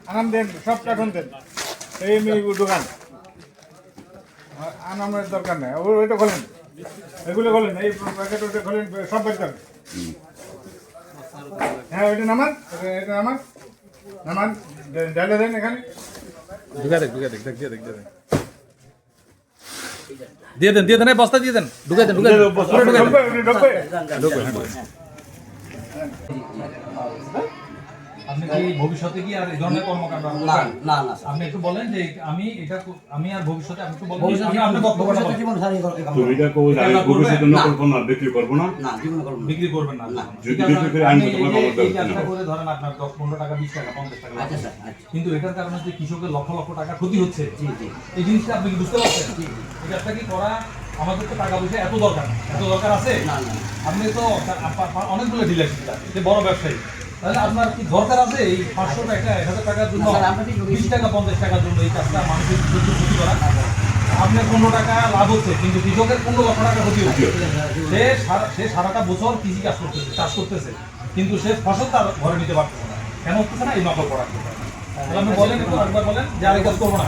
আনাম দেন, সব কার্টুন দেন। এই দোকান আনামের দরকার নেই, ওইটা খোলেন, এগুলো খোলেন, এই প্যাকেট ওইটা খোলেন, সব বের করেন। হ্যাঁ ওইটা নামান, এটা নামান, নামান ডালে দেন এখানে। দিয়ে দেন এই বস্তা দিয়ে দেন, ঢুকাই দেন। আপনি কি ভবিষ্যতে কি আর এই ধরনের কর্মকাণ্ড না না না আপনি একটু বলেন যে আমি আর ভবিষ্যতে আপনি একটু বলেন আমি আপনার বক্তব্যটা বলেন। জীবন সারি তুমি এটা কই আমি ভবিষ্যতে নকল পণ্য বিক্রি করব না? না জীবন করব না, বিক্রি করবেন না। যদি বিক্রি করে আইন তোমার খবর দাও। এই কাজটা করে ধরেন আপনার 10-15 টাকা 20 টাকা 50 টাকা। আচ্ছা স্যার, আচ্ছা কিন্তু এটার কারণে যে কৃষকের লক্ষ লক্ষ টাকা ক্ষতি হচ্ছে, জি জি এই জিনিসটা আপনি কি বুঝতে পারছেন? এই কাজটা কি করা আমাদের তো টাকা পয়সা এত দরকার আছে। না না আপনি তো অনেকগুলো ডিলারশিপ আছে, বড় ব্যবসায়ী, তাহলে আপনার কি দরকার আছে এই 500 টাকা 1000 টাকার জন্য 20 টাকা 50 টাকার জন্য এই কাজটা মানুষের ক্ষতি করা? আপনার 15 টাকা লাভ হচ্ছে কিন্তু কৃষকের 15 লক্ষ টাকা ক্ষতি হচ্ছে। সে সারাটা বছর কৃষি কাজ করতেছে, চাষ করতেছে, কিন্তু সে ফসল তার ঘরে নিতে পারতেছে না। কেন হচ্ছে না? এই নকল করার জন্য। তাহলে আপনি বলেন, একটু একবার বলেন যে আর এই কাজ করবো না।